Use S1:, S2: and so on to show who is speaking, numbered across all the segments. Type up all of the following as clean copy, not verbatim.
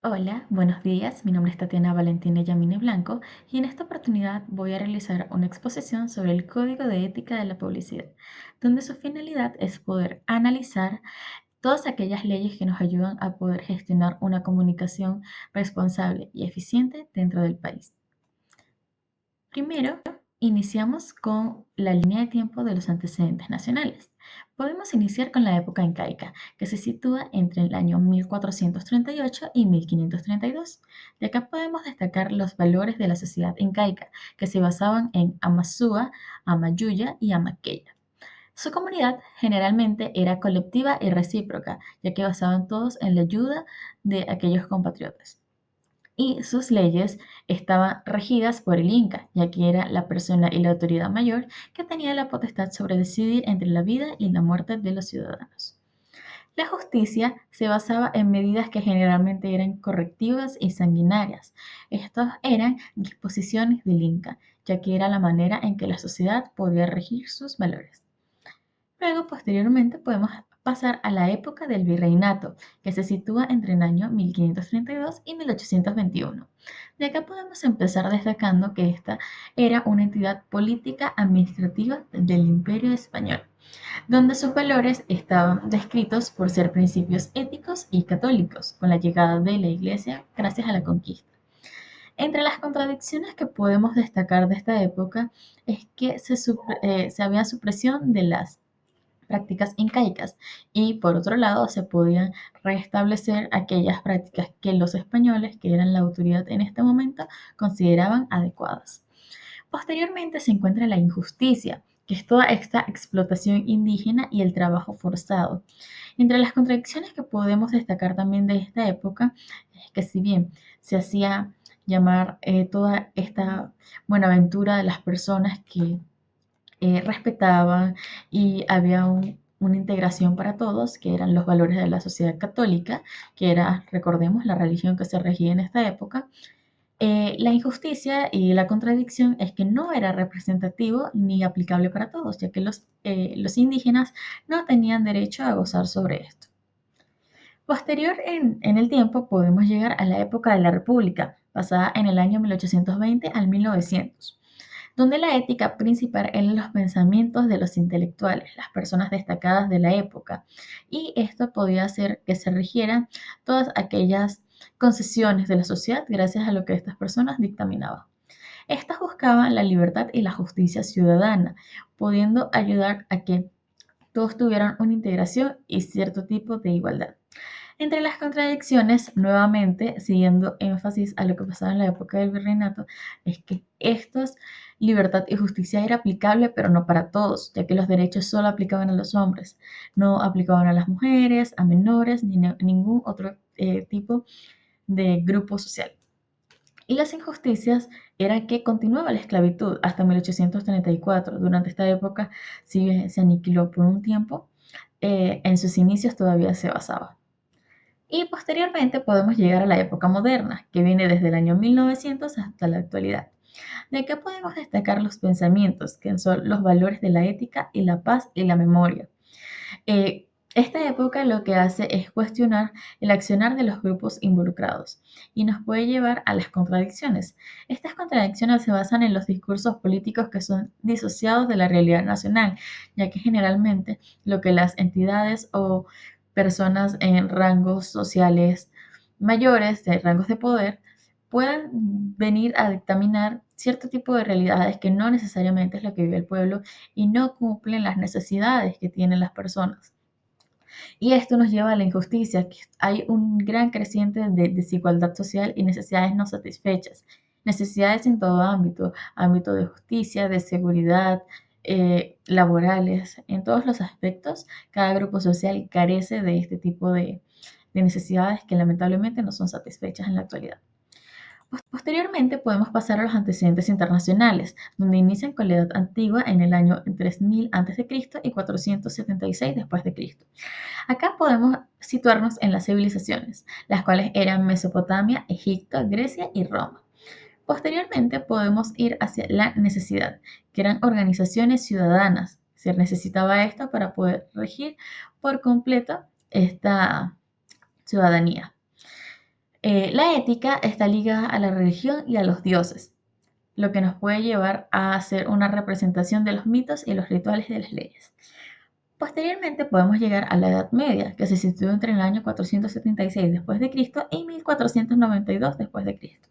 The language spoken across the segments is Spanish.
S1: Hola, buenos días. Mi nombre es Tatiana Valentina Yamine Blanco y en esta oportunidad voy a realizar una exposición sobre el Código de Ética de la Publicidad, donde su finalidad es poder analizar todas aquellas leyes que nos ayudan a poder gestionar una comunicación responsable y eficiente dentro del país. Primero, iniciamos con la línea de tiempo de los antecedentes nacionales. Podemos iniciar con la época incaica, que se sitúa entre el año 1438 y 1532. De acá podemos destacar los valores de la sociedad incaica, que se basaban en Amasúa, Amayuya y Amaqueya. Su comunidad generalmente era colectiva y recíproca, ya que basaban todos en la ayuda de aquellos compatriotas y sus leyes estaban regidas por el Inca, ya que era la persona y la autoridad mayor que tenía la potestad sobre decidir entre la vida y la muerte de los ciudadanos. La justicia se basaba en medidas que generalmente eran correctivas y sanguinarias. Estas eran disposiciones del Inca, ya que era la manera en que la sociedad podía regir sus valores. Luego, posteriormente, podemos pasar a la época del virreinato, que se sitúa entre el año 1532 y 1821. De acá podemos empezar destacando que esta era una entidad política administrativa del Imperio Español, donde sus valores estaban descritos por ser principios éticos y católicos, con la llegada de la Iglesia gracias a la conquista. Entre las contradicciones que podemos destacar de esta época es que se había supresión de las prácticas incaicas y por otro lado se podían restablecer aquellas prácticas que los españoles, que eran la autoridad en este momento, consideraban adecuadas. Posteriormente se encuentra la injusticia, que es toda esta explotación indígena y el trabajo forzado. Entre las contradicciones que podemos destacar también de esta época es que si bien se hacía llamar toda esta buenaventura de las personas que respetaban y había una integración para todos, que eran los valores de la sociedad católica, que era, recordemos, la religión que se regía en esta época. La injusticia y la contradicción es que no era representativo ni aplicable para todos, ya que los indígenas no tenían derecho a gozar sobre esto. Posterior en el tiempo podemos llegar a la época de la República, basada en el año 1820 al 1900, donde la ética principal eran los pensamientos de los intelectuales, las personas destacadas de la época, y esto podía hacer que se rigieran todas aquellas concesiones de la sociedad gracias a lo que estas personas dictaminaban. Estas buscaban la libertad y la justicia ciudadana, pudiendo ayudar a que todos tuvieran una integración y cierto tipo de igualdad. Entre las contradicciones, nuevamente, siguiendo énfasis a lo que pasaba en la época del virreinato, es que estos libertad y justicia era aplicable, pero no para todos, ya que los derechos solo aplicaban a los hombres, no aplicaban a las mujeres, a menores, ni a ningún otro tipo de grupo social. Y las injusticias eran que continuaba la esclavitud hasta 1834. Durante esta época, si bien se aniquiló por un tiempo, en sus inicios todavía se basaba. Y posteriormente podemos llegar a la época moderna, que viene desde el año 1900 hasta la actualidad. De acá podemos destacar los pensamientos, que son los valores de la ética y la paz y la memoria. Esta época lo que hace es cuestionar el accionar de los grupos involucrados y nos puede llevar a las contradicciones. Estas contradicciones se basan en los discursos políticos que son disociados de la realidad nacional, ya que generalmente lo que las entidades o personas en rangos sociales mayores, de rangos de poder, puedan venir a dictaminar cierto tipo de realidades que no necesariamente es lo que vive el pueblo y no cumplen las necesidades que tienen las personas. Y esto nos lleva a la injusticia, que hay un gran creciente de desigualdad social y necesidades no satisfechas. Necesidades en todo ámbito, ámbito de justicia, de seguridad, laborales, en todos los aspectos, cada grupo social carece de este tipo de necesidades que lamentablemente no son satisfechas en la actualidad. Posteriormente podemos pasar a los antecedentes internacionales, donde inician con la Edad Antigua en el año 3000 a.C. y 476 después de Cristo. Acá podemos situarnos en las civilizaciones, las cuales eran Mesopotamia, Egipto, Grecia y Roma. Posteriormente podemos ir hacia la necesidad, que eran organizaciones ciudadanas. Se necesitaba esto para poder regir por completo esta ciudadanía. La ética está ligada a la religión y a los dioses, lo que nos puede llevar a hacer una representación de los mitos y los rituales de las leyes. Posteriormente podemos llegar a la Edad Media, que se sitúa entre el año 476 después de Cristo y 1492 después de Cristo,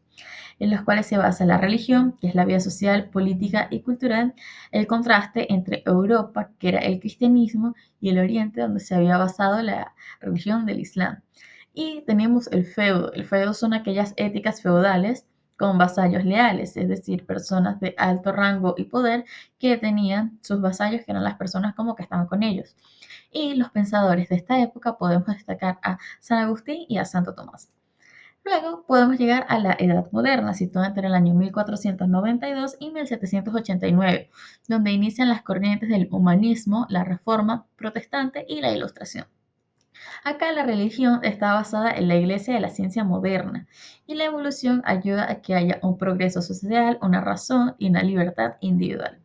S1: en los cuales se basa la religión, que es la vida social, política y cultural, el contraste entre Europa, que era el cristianismo, y el Oriente, donde se había basado la religión del Islam. Y tenemos el feudo. El feudo son aquellas éticas feudales con vasallos leales, es decir, personas de alto rango y poder que tenían sus vasallos, que eran las personas como que estaban con ellos. Y los pensadores de esta época podemos destacar a San Agustín y a Santo Tomás. Luego podemos llegar a la Edad Moderna, situada entre el año 1492 y 1789, donde inician las corrientes del humanismo, la Reforma protestante y la Ilustración. Acá la religión está basada en la iglesia de la ciencia moderna y la evolución ayuda a que haya un progreso social, una razón y una libertad individual.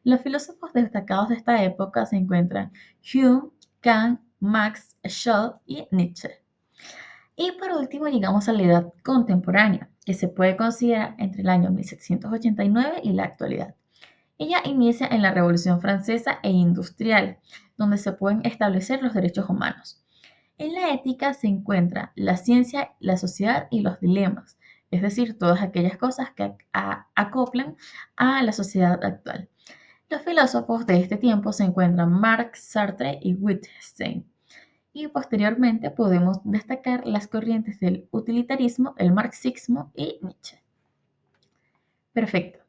S1: Los filósofos destacados de esta época se encuentran Hume, Kant, Marx, Shaw y Nietzsche. Y por último llegamos a la edad contemporánea, que se puede considerar entre el año 1789 y la actualidad. Ella inicia en la Revolución Francesa e Industrial, donde se pueden establecer los derechos humanos. En la ética se encuentra la ciencia, la sociedad y los dilemas, es decir, todas aquellas cosas que acoplan a la sociedad actual. Los filósofos de este tiempo se encuentran Marx, Sartre y Wittgenstein. Y posteriormente podemos destacar las corrientes del utilitarismo, el marxismo y Nietzsche. Perfecto.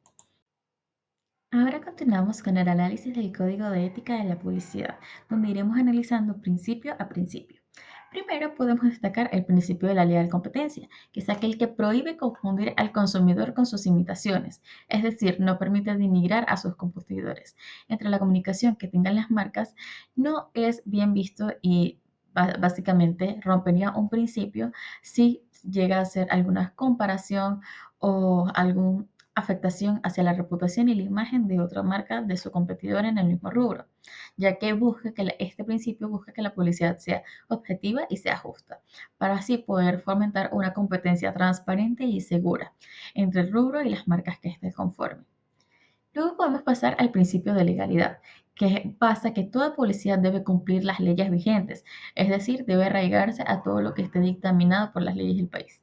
S1: Ahora continuamos con el análisis del código de ética de la publicidad, donde iremos analizando principio a principio. Primero podemos destacar el principio de la leal competencia, que es aquel que prohíbe confundir al consumidor con sus imitaciones, es decir, no permite denigrar a sus competidores. Entre la comunicación que tengan las marcas no es bien visto y básicamente rompería un principio si llega a hacer alguna comparación o alguna afectación hacia la reputación y la imagen de otra marca de su competidor en el mismo rubro, ya que este principio busca que la publicidad sea objetiva y sea justa, para así poder fomentar una competencia transparente y segura entre el rubro y las marcas que estén conforme. Luego podemos pasar al principio de legalidad, que pasa que toda publicidad debe cumplir las leyes vigentes, es decir, debe arraigarse a todo lo que esté dictaminado por las leyes del país.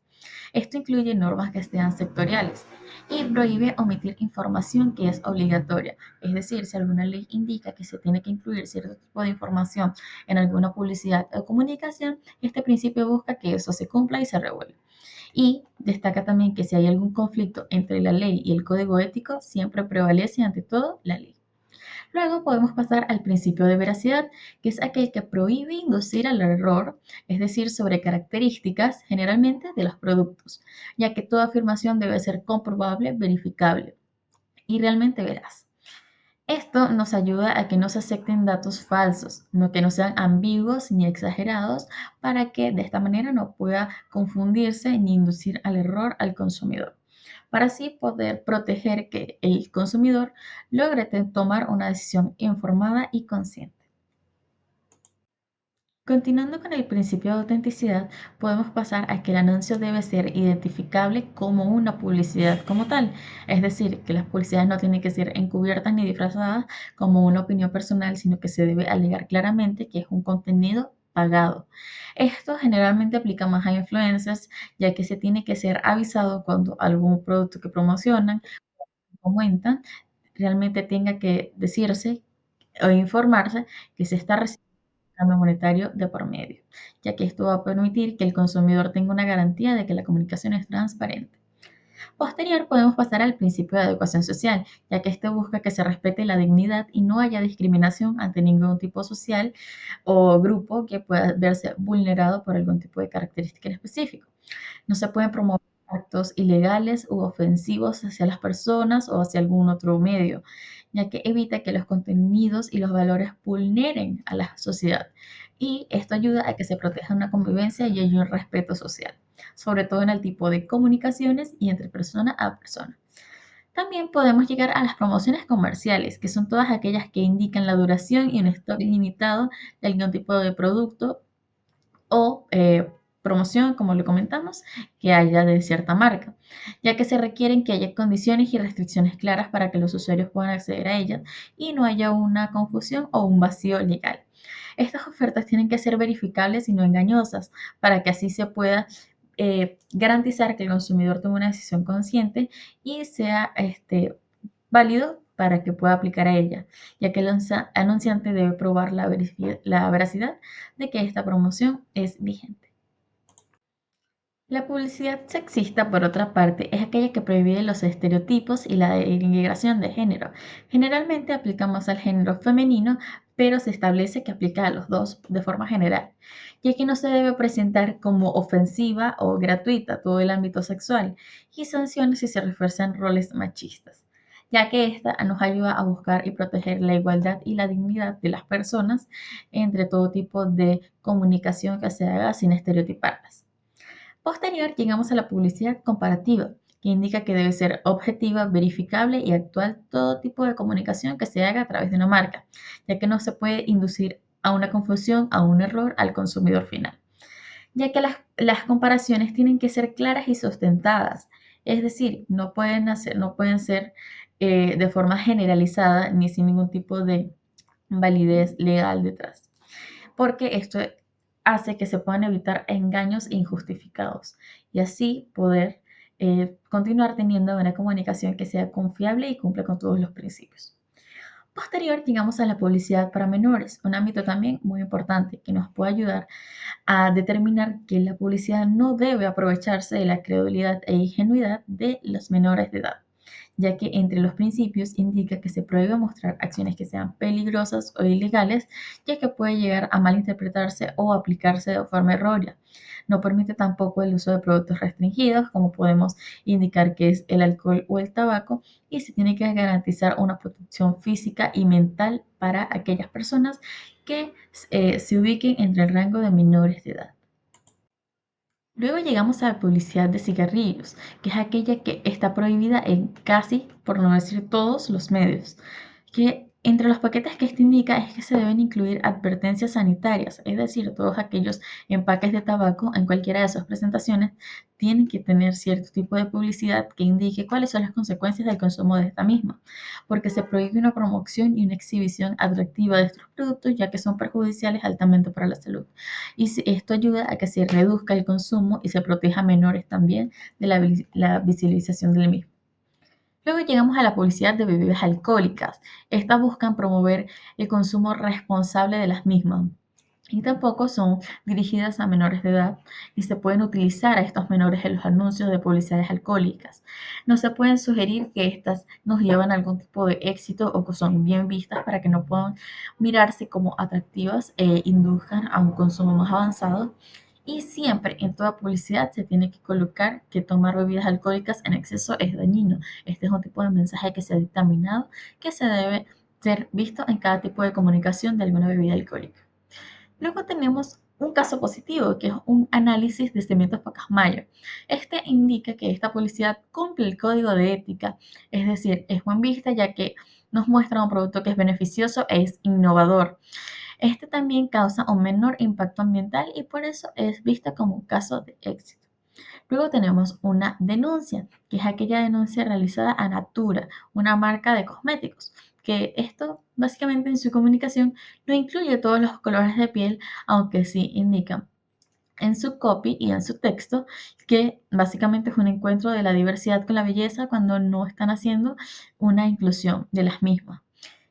S1: Esto incluye normas que sean sectoriales y prohíbe omitir información que es obligatoria. Es decir, si alguna ley indica que se tiene que incluir cierto tipo de información en alguna publicidad o comunicación, este principio busca que eso se cumpla y se regule. Y destaca también que si hay algún conflicto entre la ley y el código ético, siempre prevalece ante todo la ley. Luego podemos pasar al principio de veracidad, que es aquel que prohíbe inducir al error, es decir, sobre características generalmente de los productos, ya que toda afirmación debe ser comprobable, verificable y realmente veraz. Esto nos ayuda a que no se acepten datos falsos, no que no sean ambiguos ni exagerados, para que de esta manera no pueda confundirse ni inducir al error al consumidor, para así poder proteger que el consumidor logre tomar una decisión informada y consciente. Continuando con el principio de autenticidad, podemos pasar a que el anuncio debe ser identificable como una publicidad como tal, es decir, que las publicidades no tienen que ser encubiertas ni disfrazadas como una opinión personal, sino que se debe alegar claramente que es un contenido pagado. Esto generalmente aplica más a influencers, ya que se tiene que ser avisado cuando algún producto que promocionan o comentan realmente tenga que decirse o informarse que se está recibiendo cambio monetario de por medio, ya que esto va a permitir que el consumidor tenga una garantía de que la comunicación es transparente. Posterior, podemos pasar al principio de adecuación social, ya que este busca que se respete la dignidad y no haya discriminación ante ningún tipo social o grupo que pueda verse vulnerado por algún tipo de característica en específico. No se pueden promover actos ilegales u ofensivos hacia las personas o hacia algún otro medio, ya que evita que los contenidos y los valores vulneren a la sociedad. Y esto ayuda a que se proteja una convivencia y haya un respeto social, sobre todo en el tipo de comunicaciones y entre persona a persona. También podemos llegar a las promociones comerciales, que son todas aquellas que indican la duración y un stock limitado de algún tipo de producto o promoción, como lo comentamos, que haya de cierta marca, ya que se requieren que haya condiciones y restricciones claras para que los usuarios puedan acceder a ellas y no haya una confusión o un vacío legal. Estas ofertas tienen que ser verificables y no engañosas para que así se pueda garantizar que el consumidor tome una decisión consciente y sea válido para que pueda aplicar a ella, ya que el anunciante debe probar la veracidad de que esta promoción es vigente. La publicidad sexista, por otra parte, es aquella que prohíbe los estereotipos y la denigración de género. Generalmente aplica más al género femenino, pero se establece que aplica a los dos de forma general, ya que no se debe presentar como ofensiva o gratuita todo el ámbito sexual y sanciona si se refuerzan roles machistas, ya que esta nos ayuda a buscar y proteger la igualdad y la dignidad de las personas entre todo tipo de comunicación que se haga sin estereotiparlas. Posterior, llegamos a la publicidad comparativa, que indica que debe ser objetiva, verificable y actual todo tipo de comunicación que se haga a través de una marca, ya que no se puede inducir a una confusión, a un error al consumidor final, ya que las comparaciones tienen que ser claras y sustentadas, es decir, no pueden ser de forma generalizada ni sin ningún tipo de validez legal detrás, porque esto hace que se puedan evitar engaños injustificados y así poder continuar teniendo una comunicación que sea confiable y cumpla con todos los principios. Posterior, llegamos a la publicidad para menores, un ámbito también muy importante que nos puede ayudar a determinar que la publicidad no debe aprovecharse de la credulidad e ingenuidad de los menores de edad, ya que entre los principios indica que se prohíbe mostrar acciones que sean peligrosas o ilegales, ya que puede llegar a malinterpretarse o aplicarse de forma errónea. No permite tampoco el uso de productos restringidos, como podemos indicar que es el alcohol o el tabaco, y se tiene que garantizar una protección física y mental para aquellas personas que se ubiquen entre el rango de menores de edad. Luego llegamos a la publicidad de cigarrillos, que es aquella que está prohibida en casi, por no decir todos, los medios, que entre los paquetes que esto indica es que se deben incluir advertencias sanitarias, es decir, todos aquellos empaques de tabaco en cualquiera de sus presentaciones tienen que tener cierto tipo de publicidad que indique cuáles son las consecuencias del consumo de esta misma, porque se prohíbe una promoción y una exhibición atractiva de estos productos ya que son perjudiciales altamente para la salud. Y esto ayuda a que se reduzca el consumo y se proteja a menores también de la visibilización del mismo. Luego llegamos a la publicidad de bebidas alcohólicas. Estas buscan promover el consumo responsable de las mismas y tampoco son dirigidas a menores de edad y se pueden utilizar a estos menores en los anuncios de publicidades alcohólicas. No se pueden sugerir que estas nos llevan a algún tipo de éxito o que son bien vistas para que no puedan mirarse como atractivas e induzcan a un consumo más avanzado. Y siempre en toda publicidad se tiene que colocar que tomar bebidas alcohólicas en exceso es dañino. Este es un tipo de mensaje que se ha dictaminado que se debe ser visto en cada tipo de comunicación de alguna bebida alcohólica. Luego tenemos un caso positivo, que es un análisis de cimientos Pacasmayo. Este indica que esta publicidad cumple el código de ética, es decir, es buen vista ya que nos muestra un producto que es beneficioso e es innovador. Este también causa un menor impacto ambiental y por eso es vista como un caso de éxito. Luego tenemos una denuncia, que es aquella denuncia realizada a Natura, una marca de cosméticos, que esto básicamente en su comunicación no incluye todos los colores de piel, aunque sí indica en su copy y en su texto que básicamente es un encuentro de la diversidad con la belleza cuando no están haciendo una inclusión de las mismas.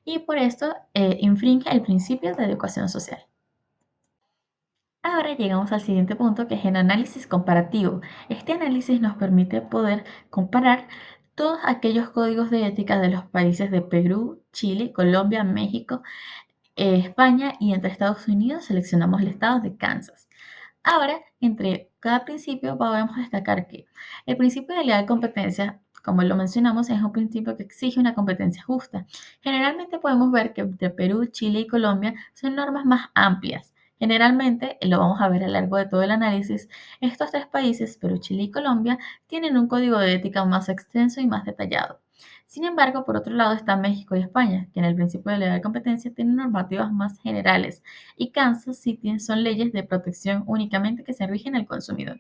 S1: Y por esto infringe el principio de educación social. Ahora llegamos al siguiente punto que es el análisis comparativo. Este análisis nos permite poder comparar todos aquellos códigos de ética de los países de Perú, Chile, Colombia, México, España y entre Estados Unidos seleccionamos el estado de Kansas. Ahora, entre cada principio podemos destacar que el principio de leal competencia, como lo mencionamos, es un principio que exige una competencia justa. Generalmente podemos ver que entre Perú, Chile y Colombia son normas más amplias. Generalmente, lo vamos a ver a lo largo de todo el análisis, estos tres países, Perú, Chile y Colombia, tienen un código de ética más extenso y más detallado. Sin embargo, por otro lado está México y España, que en el principio de legal competencia tienen normativas más generales, y Kansas sí son leyes de protección únicamente que se rigen al consumidor.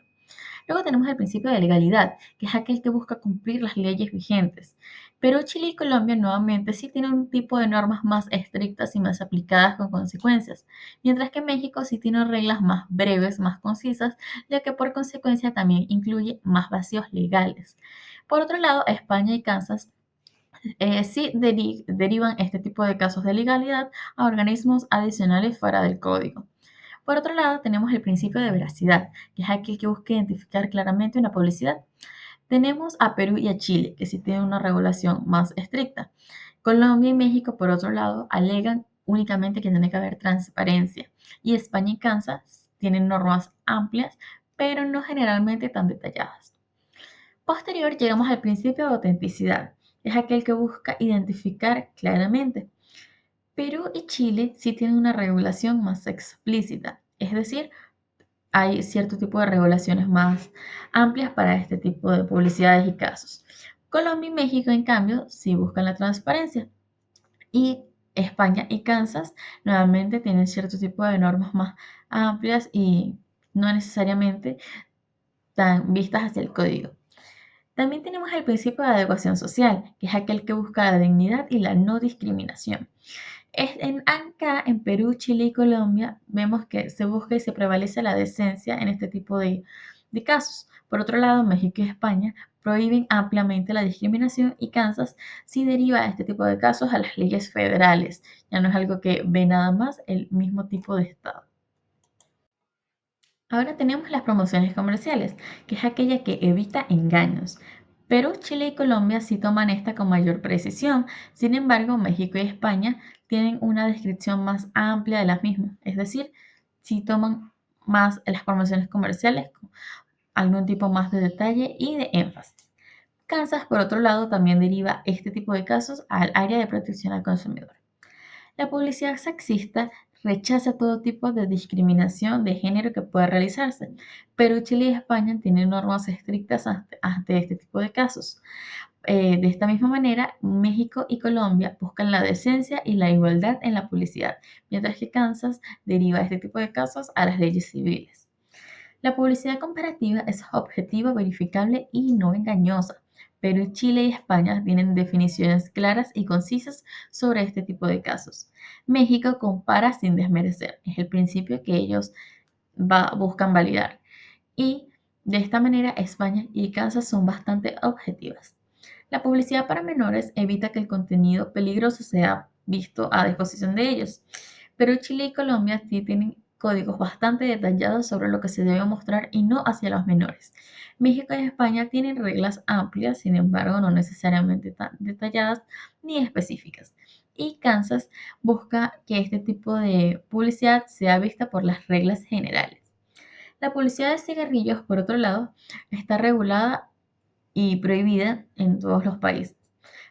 S1: Luego tenemos el principio de legalidad, que es aquel que busca cumplir las leyes vigentes. Perú, Chile y Colombia nuevamente sí tienen un tipo de normas más estrictas y más aplicadas con consecuencias, mientras que México sí tiene reglas más breves, más concisas, ya que por consecuencia también incluye más vacíos legales. Por otro lado, España y Kansas sí derivan este tipo de casos de legalidad a organismos adicionales fuera del código. Por otro lado, tenemos el principio de veracidad, que es aquel que busca identificar claramente una publicidad. Tenemos a Perú y a Chile, que sí tienen una regulación más estricta. Colombia y México, por otro lado, alegan únicamente que tiene que haber transparencia. Y España y Kansas tienen normas amplias, pero no generalmente tan detalladas. Posterior, llegamos al principio de autenticidad, que es aquel que busca identificar claramente. Perú y Chile sí tienen una regulación más explícita, es decir, hay cierto tipo de regulaciones más amplias para este tipo de publicidades y casos. Colombia y México, en cambio, sí buscan la transparencia. Y España y Kansas nuevamente tienen cierto tipo de normas más amplias y no necesariamente tan vistas hacia el código. También tenemos el principio de adecuación social, que es aquel que busca la dignidad y la no discriminación. Acá en Perú, Chile y Colombia vemos que se busca y se prevalece la decencia en este tipo de casos. Por otro lado, México y España prohíben ampliamente la discriminación y Kansas sí deriva este tipo de casos a las leyes federales. Ya no es algo que ve nada más el mismo tipo de estado. Ahora tenemos las promociones comerciales, que es aquella que evita engaños. Perú, Chile y Colombia sí toman esta con mayor precisión. Sin embargo, México y España tienen una descripción más amplia de las mismas, es decir, sí toman más las promociones comerciales con algún tipo más de detalle y de énfasis. Kansas, por otro lado, también deriva este tipo de casos al área de protección al consumidor. La publicidad sexista rechaza todo tipo de discriminación de género que pueda realizarse, pero Chile y España tienen normas estrictas ante este tipo de casos. De esta misma manera, México y Colombia buscan la decencia y la igualdad en la publicidad, mientras que Kansas deriva este tipo de casos a las leyes civiles. La publicidad comparativa es objetiva, verificable y no engañosa. Perú, Chile y España tienen definiciones claras y concisas sobre este tipo de casos. México compara sin desmerecer, es el principio que ellos buscan validar. Y de esta manera España y Kansas son bastante objetivas. La publicidad para menores evita que el contenido peligroso sea visto a disposición de ellos. Pero Chile y Colombia sí tienen códigos bastante detallados sobre lo que se debe mostrar y no hacia los menores. México y España tienen reglas amplias, sin embargo, no necesariamente tan detalladas ni específicas. Y Kansas busca que este tipo de publicidad sea vista por las reglas generales. La publicidad de cigarrillos, por otro lado, está regulada y prohibida en todos los países.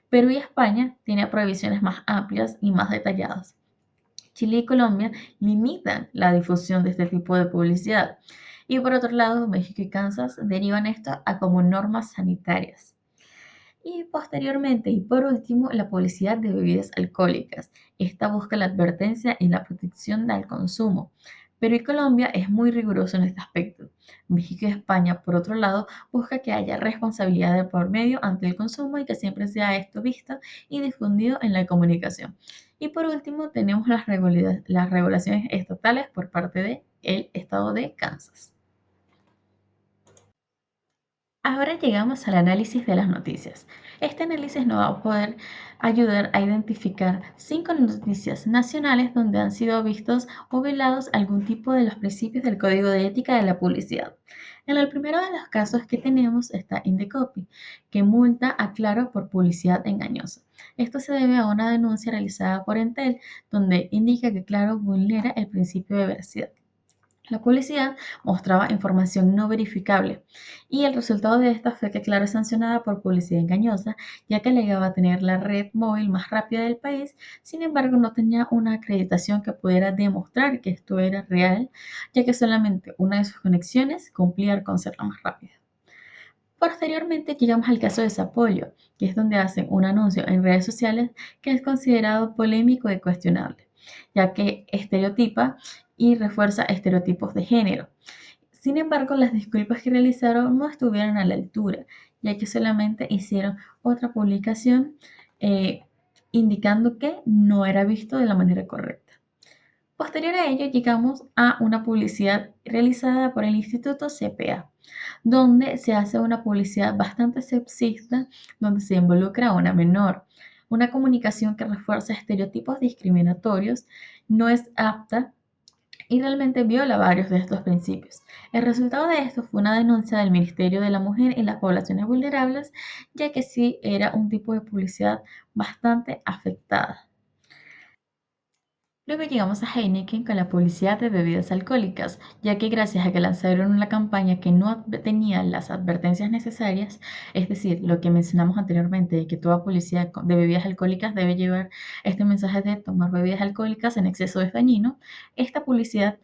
S1: Perú y España tienen prohibiciones más amplias y más detalladas. Chile y Colombia limitan la difusión de este tipo de publicidad. Y por otro lado, México y Kansas derivan esto a como normas sanitarias. Y posteriormente, y por último, la publicidad de bebidas alcohólicas. Esta busca la advertencia y la protección del consumo. Perú y Colombia es muy riguroso en este aspecto. México y España, por otro lado, busca que haya responsabilidad de por medio ante el consumo y que siempre sea esto visto y difundido en la comunicación. Y por último, tenemos las regulaciones estatales por parte del estado de Kansas. Ahora llegamos al análisis de las noticias. Este análisis nos va a poder ayudar a identificar 5 noticias nacionales donde han sido vistos o violados algún tipo de los principios del Código de Ética de la Publicidad. En el primero de los casos que tenemos está Indecopy, que multa a Claro por publicidad engañosa. Esto se debe a una denuncia realizada por Entel, donde indica que Claro vulnera el principio de veracidad. La publicidad mostraba información no verificable y el resultado de esta fue que Claro es sancionada por publicidad engañosa, ya que alegaba tener la red móvil más rápida del país, sin embargo no tenía una acreditación que pudiera demostrar que esto era real, ya que solamente una de sus conexiones cumplía con ser la más rápida. Posteriormente llegamos al caso de Sapolio, que es donde hacen un anuncio en redes sociales que es considerado polémico y cuestionable, ya que estereotipa y refuerza estereotipos de género. Sin embargo, las disculpas que realizaron no estuvieron a la altura, ya que solamente hicieron otra publicación eh, indicando que no era visto de la manera correcta. Posterior a ello, llegamos a una publicidad realizada por el Instituto CPA, donde se hace una publicidad bastante sexista, donde se involucra a una menor. Una comunicación que refuerza estereotipos discriminatorios, no es apta y realmente viola varios de estos principios. El resultado de esto fue una denuncia del Ministerio de la Mujer y las Poblaciones Vulnerables, ya que sí era un tipo de publicidad bastante afectada. Luego llegamos a Heineken con la publicidad de bebidas alcohólicas, ya que gracias a que lanzaron una campaña que no tenía las advertencias necesarias, es decir, lo que mencionamos anteriormente, de que toda publicidad de bebidas alcohólicas debe llevar este mensaje de tomar bebidas alcohólicas en exceso es dañino, esta publicidad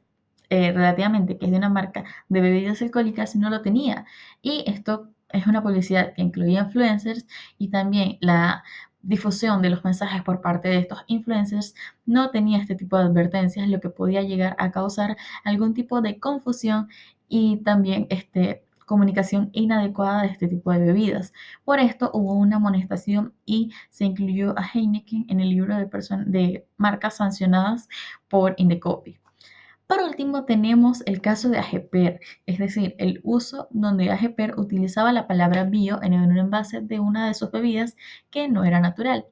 S1: relativamente que es de una marca de bebidas alcohólicas no lo tenía. Y esto es una publicidad que incluía influencers y también la difusión de los mensajes por parte de estos influencers no tenía este tipo de advertencias, lo que podía llegar a causar algún tipo de confusión y también comunicación inadecuada de este tipo de bebidas. Por esto hubo una amonestación y se incluyó a Heineken en el libro de marcas sancionadas por Indecopi. Por último, tenemos el caso de AGPER, es decir, el uso donde AGPER utilizaba la palabra bio en un envase de una de sus bebidas que no era natural.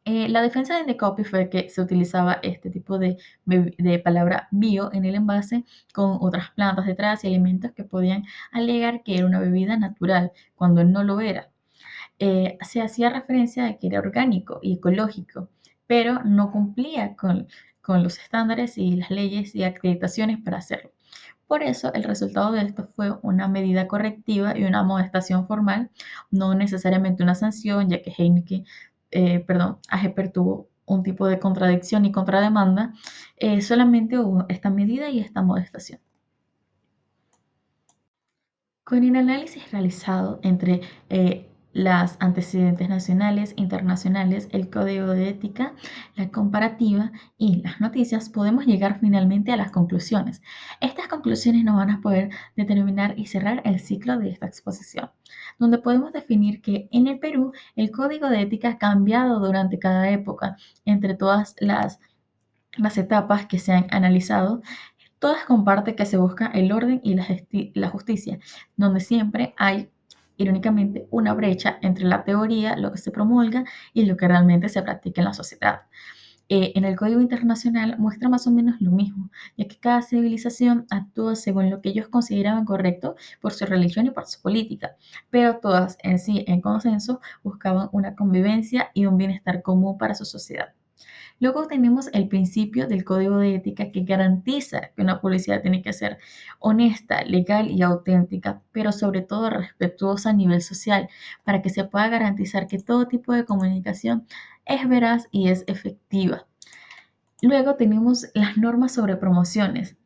S1: La defensa de Indecopy fue que se utilizaba este tipo de palabra bio en el envase con otras plantas detrás y alimentos que podían alegar que era una bebida natural cuando no lo era. Se hacía referencia a que era orgánico y ecológico, pero no cumplía con los estándares y las leyes y acreditaciones para hacerlo. Por eso, el resultado de esto fue una medida correctiva y una amonestación formal, no necesariamente una sanción, ya que AGEPER tuvo un tipo de contradicción y contrademanda, solamente hubo esta medida y esta amonestación. Con el análisis realizado entre las antecedentes nacionales, internacionales, el código de ética, la comparativa y las noticias, podemos llegar finalmente a las conclusiones. Estas conclusiones nos van a poder determinar y cerrar el ciclo de esta exposición, donde podemos definir que en el Perú el código de ética ha cambiado durante cada época entre todas las etapas que se han analizado. Todas comparten que se busca el orden y la justicia, donde siempre hay, irónicamente, una brecha entre la teoría, lo que se promulga, y lo que realmente se practica en la sociedad. En el Código Internacional muestra más o menos lo mismo, ya que cada civilización actúa según lo que ellos consideraban correcto por su religión y por su política, pero todas en sí, en consenso, buscaban una convivencia y un bienestar común para su sociedad. Luego tenemos el principio del código de ética que garantiza que una publicidad tiene que ser honesta, legal y auténtica, pero sobre todo respetuosa a nivel social, para que se pueda garantizar que todo tipo de comunicación es veraz y es efectiva. Luego tenemos las normas sobre promociones,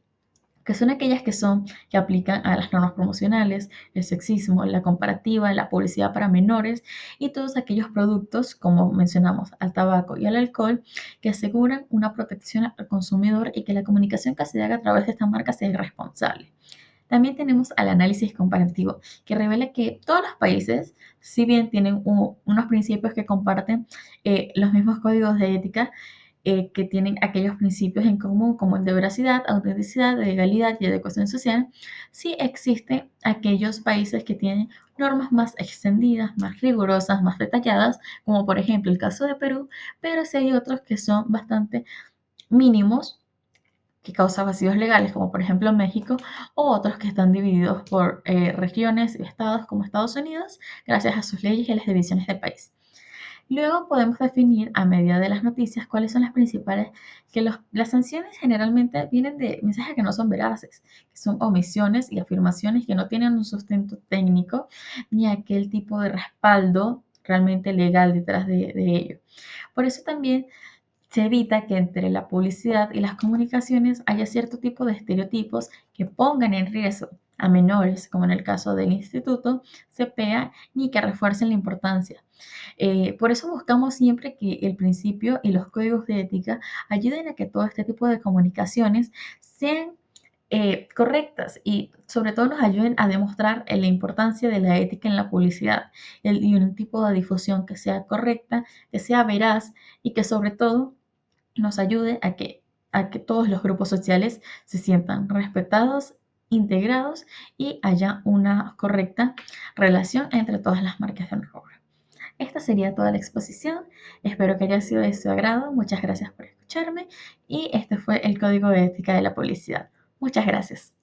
S1: que son aquellas que aplican a las normas promocionales, el sexismo, la comparativa, la publicidad para menores y todos aquellos productos, como mencionamos, al tabaco y al alcohol, que aseguran una protección al consumidor y que la comunicación que se haga a través de esta marca sea responsable. También tenemos al análisis comparativo, que revela que todos los países, si bien tienen unos principios que comparten los mismos códigos de ética, que tienen aquellos principios en común como el de veracidad, autenticidad, legalidad y adecuación social, sí existen aquellos países que tienen normas más extendidas, más rigurosas, más detalladas, como por ejemplo el caso de Perú, pero sí hay otros que son bastante mínimos que causa vacíos legales, como por ejemplo México, o otros que están divididos por regiones y estados como Estados Unidos, gracias a sus leyes y a las divisiones del país. Luego podemos definir a medida de las noticias cuáles son las principales, las sanciones generalmente vienen de mensajes que no son veraces, que son omisiones y afirmaciones que no tienen un sustento técnico ni aquel tipo de respaldo realmente legal detrás de ello. Por eso también se evita que entre la publicidad y las comunicaciones haya cierto tipo de estereotipos que pongan en riesgo a menores, como en el caso del Instituto CPEA, ni que refuercen la importancia. Por eso buscamos siempre que el principio y los códigos de ética ayuden a que todo este tipo de comunicaciones sean correctas y sobre todo nos ayuden a demostrar la importancia de la ética en la publicidad y un tipo de difusión que sea correcta, que sea veraz y que sobre todo nos ayude a que todos los grupos sociales se sientan respetados, integrados y haya una correcta relación entre todas las marcas de rubro. Esta sería toda la exposición. Espero que haya sido de su agrado. Muchas gracias por escucharme y este fue el Código de Ética de la Publicidad. Muchas gracias.